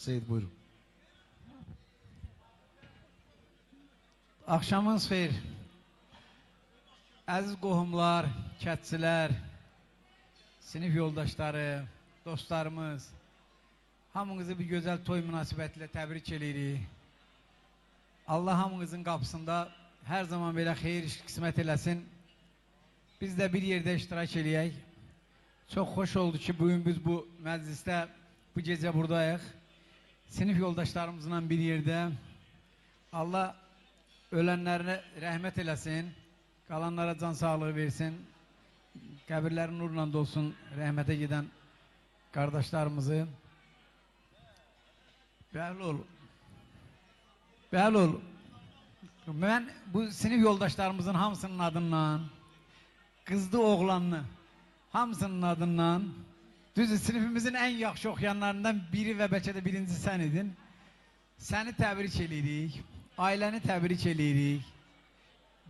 Seyid buyurun. Axşamınız xeyir. Əziz qohumlar, kətçilər, sinif yoldaşları, dostlarımız, hamınızı bir gözəl toy münasibətilə təbrik edirik. Allah hamınızın qapısında hər zaman belə xeyir iş qismət eləsin. Biz də bir yerdə iştirak eləyək. Çox xoş oldu ki, bugün biz bu məclisdə, bu gecə buradayıq. Sinif yoldaşlarımızla bir yerdə. Allah ölənlərinə rəhmət eləsin, qalanlara can sağlığı versin, qəbirlərin nurla dolsun, rəhmətə gedən qardaşlarımızı. Bəli ol. Mən bu sinif yoldaşlarımızın hamısının adından, qızdı oğlanlı, hamısının adından, düzdür, sinifimizin ən yaxşı oxuyanlarından biri və bəlkə də birinci sən idin. Səni təbrik edirik, ailəni təbrik edirik.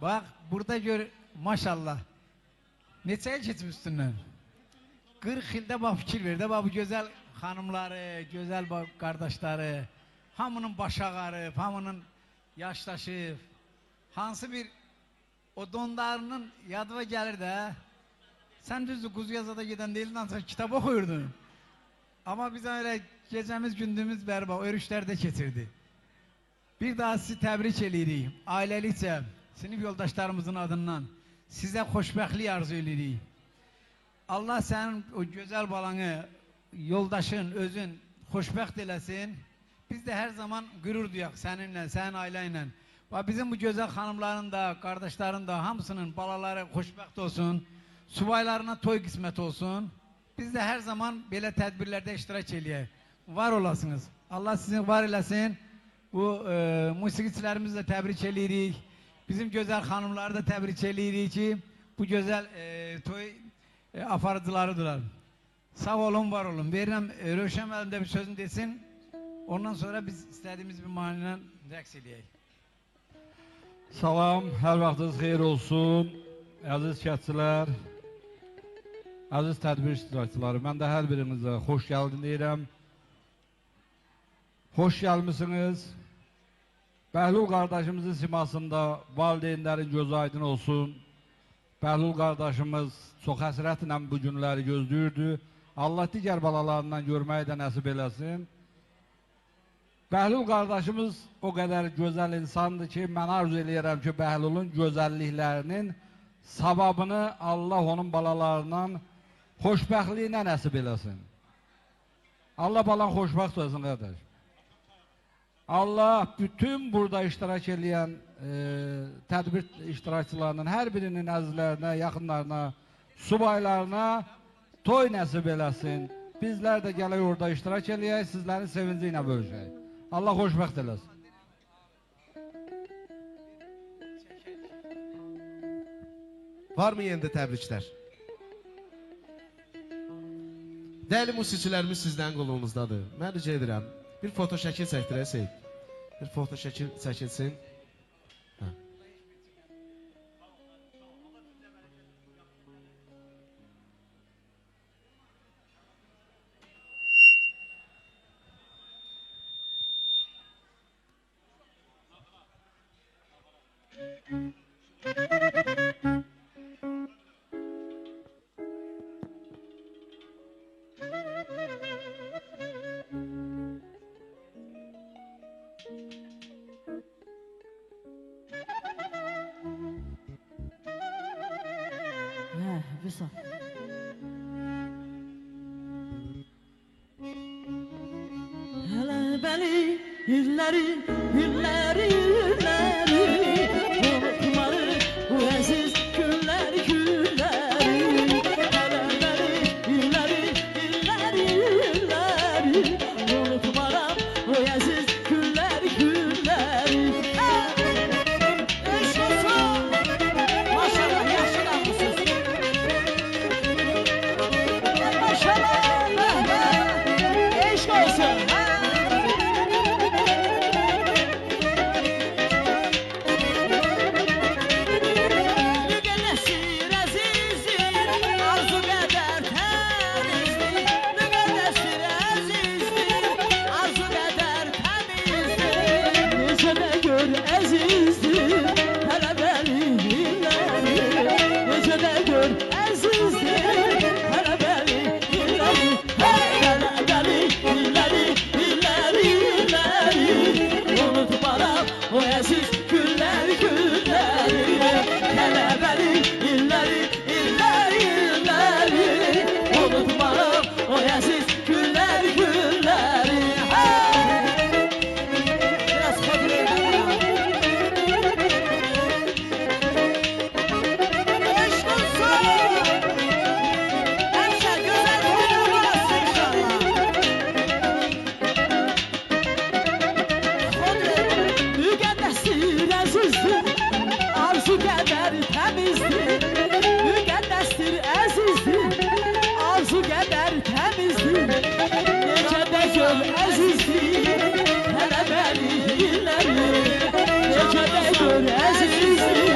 Bax, burada gör, maşallah, neçəyə keçib üstündən? 40 ildə bax fikir verdi, bax bu gözəl xanımları, gözəl qardaşları, hamının baş ağarıb, hamının yaşlaşıb, hansı bir o donlarının yadıma gəlir də, sən düzdür, Quzuyazada gedən deyildin, ancaq kitab oxuyurdun. Amma biz öyle gecemiz, gündüzümüz bərbaq, örüşlərdə keçirdi. Bir daha sizi təbrik edirik, ailəlikcə, sinif yoldaşlarımızın adından sizə xoşbəxtlik arzu edirik. Allah sənin o gözəl balanı, yoldaşın, özün xoşbəxt eləsin. Biz də hər zaman qürur duyaq səninlə, sənin ailəylə. Bizim bu gözəl xanımların da, qardaşların da, hamısının balaları xoşbəxt olsun, subaylarına toy qismət olsun. Biz də hər zaman belə tədbirlərdə iştirak eləyək. Var olasınız. Allah sizin var eləsin. Bu musiqiçilərimizi də təbrik eləyirik. Bizim gözəl xanımları da təbrik eləyirik ki, bu gözəl toy aparıcılarıdırlar. Sağ olun, var olun. Verirəm, Rövşən müəllim də bir sözünü desin. Ondan sonra biz istədiyimiz bir mahnı rəqs eləyək. Salam, hər vaxtınız xeyir olsun. Əziz kətçilər, əziz tədbir iştirakçıları, mən də hər birinizə xoş gəldin deyirəm. Xoş gəlmişsiniz. Bəhlul qardaşımızın simasında valideynlərin gözü aydın olsun. Bəhlul qardaşımız çox həsrətlə bu günləri gözləyirdi. Allah digər balalarından görməyi də nəsib eləsin. Bəhlul qardaşımız o qədər gözəl insandır ki, mən arzu eləyirəm ki, Bəhlulun gözəlliklərinin savabını Allah onun balalarından xoşbəxtliyinə nəsib eləsin. Allah balan xoşbəxt olsun, qardaş. Allah bütün burada iştirak edən tədbir iştirakçılarının hər birinin əzizlərinə, yaxınlarına, subaylarına toy nəsib eləsin. Bizlər də gələk orada iştirak eləyək, sizlərin sevinci ilə bölüşək. Allah xoşbəxt eləsin. Var mı yerində təbriklər? Dəyərli musiqiçilərimiz sizdən qulluğunuzdadır. Mən rica edirəm, bir foto şəkil çəkdirəsik. Bir foto şəkil çəkilsin. Vüsal. Hele beni illeri unutmalı bu aziz günleri Hele beni illeri unutmalı bu aziz günleri Eş olsun. Maşallah yaşlanmışsınız. gör əzizdir tələbəli illəri Necə də gör əzizdir tələbəli illəri Tələbəli illəri, illəri, illəri Unutmaram o əziz günləri, günləri Tələbəli illəri, illəri, illəri Unutmaram o əziz günləri, günləri Biraz kodlayalım Eşk olsun Həmşə gözəl günler olasın inşallah Müqəddəsdir əzizdir Arzu qədər təmizdir Müqəddəsdir əzizdir Arzu qədər təmizdir Necə də göl əzizdir Tələbəli illəri Necə də göl əzizdir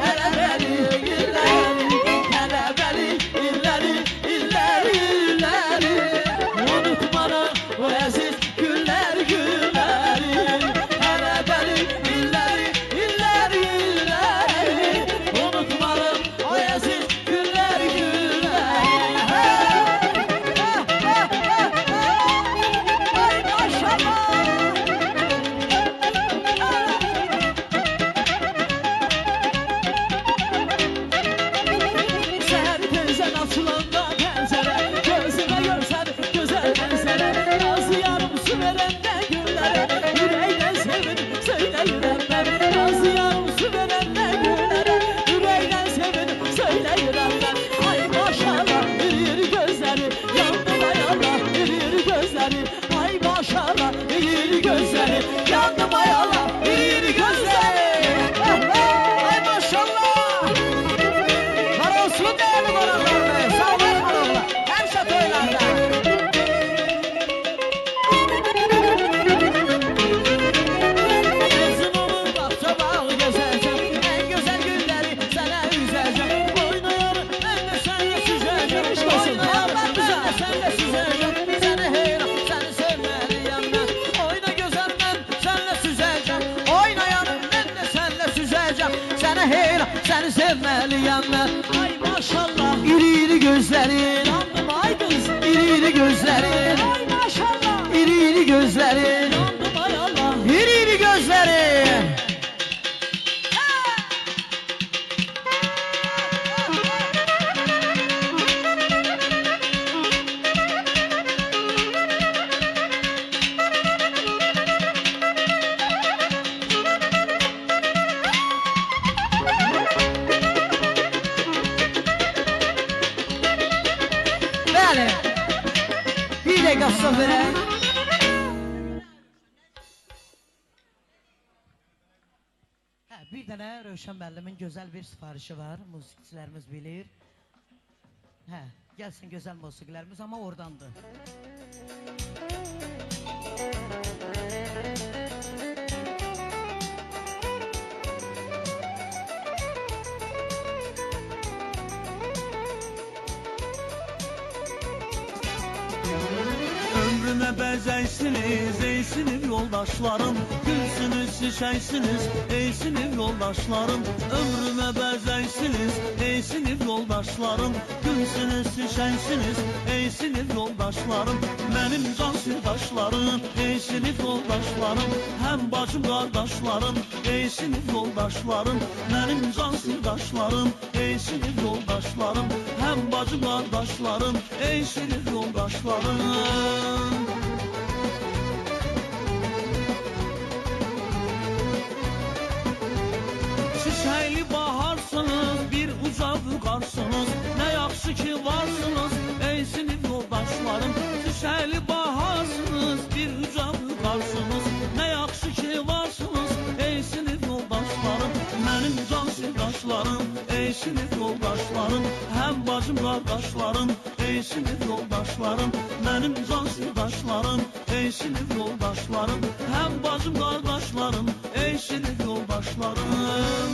Tələbəli illəri Tələbəli illəri İlləri, illəri Unutmaram o əziz günlər, günləri Tələbəli illəri İlləri, illəri Unutmaram o əziz günlər, günləri Ay maşallah Səhər tezən açılanda pəncərə Gözümə görsən gözəl mənzərə Nazlı yarım su verəndə güllərə Ürəkdən sevinib söyləyirəm mən Nazlı yarım su verəndə güllərə Ürəkdən sevinib söyləyirəm mən Ay maşallah iri gözləri Yandım ay Allah iri gözləri Ay maşallah iri gözləri Yandım ay Allah iri gözləri Ay maşallah Var olsun değerli konuklarımız. Sağ olun konuklar. Her şatoylarda. Gözüm olur bakça bağı gezeceğim. En güzel günleri sana üzeceğim. Oynayalım ben de seninle süzeceğim. Oynayalım ben de seninle süzeceğim. Seni heyran, seni sevmeliyim ben. Oyna güzel ben seninle süzeceğim. Oynayalım ben de seninle süzeceğim. Seni heyran, seni sevmeliyim ben. Ay maşallah. İri iri gözlerin. Yandım ay kız. İri iri gözlerin. Ay maşallah. İri iri gözlerin. Yandım ay Allah. İri iri gözlerin. Bəli. Bir dəqiqə stop verək. Bir dənə Rövşən müəllimin gözəl bir sifarişi var. Musiqiçilərimiz bilir. Gəlsin gözəl musiqilərimiz amma oradandır. Ömrüme bezeysiniz, ey sinif yoldaşlarım Gülsünüz, şişeysiniz, ey sinif yoldaşlarım Ömrüme bezeysiniz, ey sinif yoldaşlarım Gülsünüz, şişeysiniz, ey sinif yoldaşlarım Benim can sirdaşlarım, ey sinif yoldaşlarım Hem bacım kardeşlarım, ey sinif yoldaşlarım Benim can sirdaşlarım, ey sinif yoldaşlarım Hem bacım kardeşlarım, ey sinif yoldaşlarım Şişəyli baharsınız, bir uca vüqarsınız Ne yaxşı ki varsınız, ey sinif yoldaşlarım Şişəyli baharsınız, bir uca vüqarsınız Ne yaxşı ki varsınız, ey sinif yoldaşlarım Mənim can sirdaşlarım, ey sinif yoldaşlarım Hem bacım kardeşlarım, ey sinif yoldaşlarım Mənim can sirdaşlarım, ey sinif yoldaşlarım Hem bacım kardeşlarım, ey sinif yoldaşlarım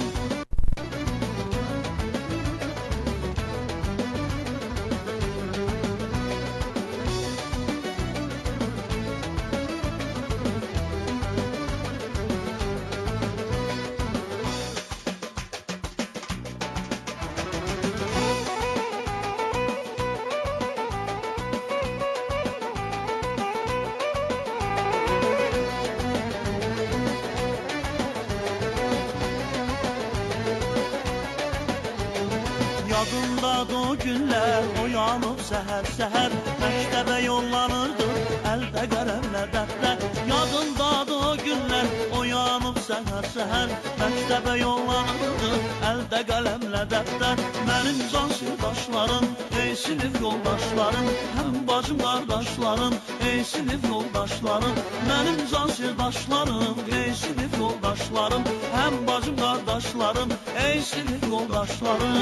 Yadındadır o günlər, oyanıb səhər-səhər məktəbə yollanırdı, əldə qələmlə dəftər. Yadındadır o günlər, oyanıb səhər-səhər məktəbə yollanırdı, əldə qələmlə dəftər. Mənim can sirdaşlarım, ey sinif yoldaşlarım, həm bacım qardaşlarım, ey sinif yoldaşlarım. Mənim can sirdaşlarım, ey sinif yoldaşlarım, həm bacım qardaşlarım, ey sinif yoldaşlarım.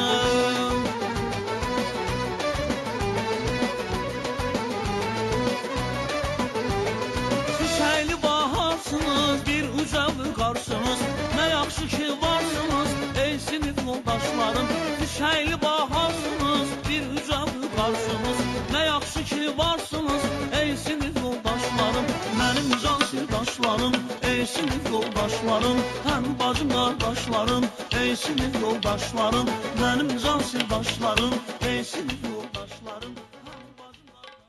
Çiçəkli baharsınız, bir ucalı qarsınız, nə yaxşı ki varsınız, ey sinif yoldaşlarım. Çiçəkli baharsınız, bir ucalı qarsınız, nə yaxşı ki varsınız, ey sinif yoldaşlarım. Mənim can sirdaşlarım, ey sinif yoldaşlarım, həm bacım qardaşlarım, ey sinif yoldaşlarım. Mənim can sirdaşlarım, ey sinif yoldaşlarım, həm bacım qardaşlarım.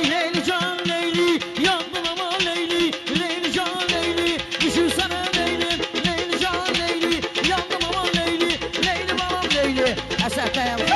Leyli can Leyli, yandım ama Leyli, Leyli can Leyli, düşürsen Şəhbəyəm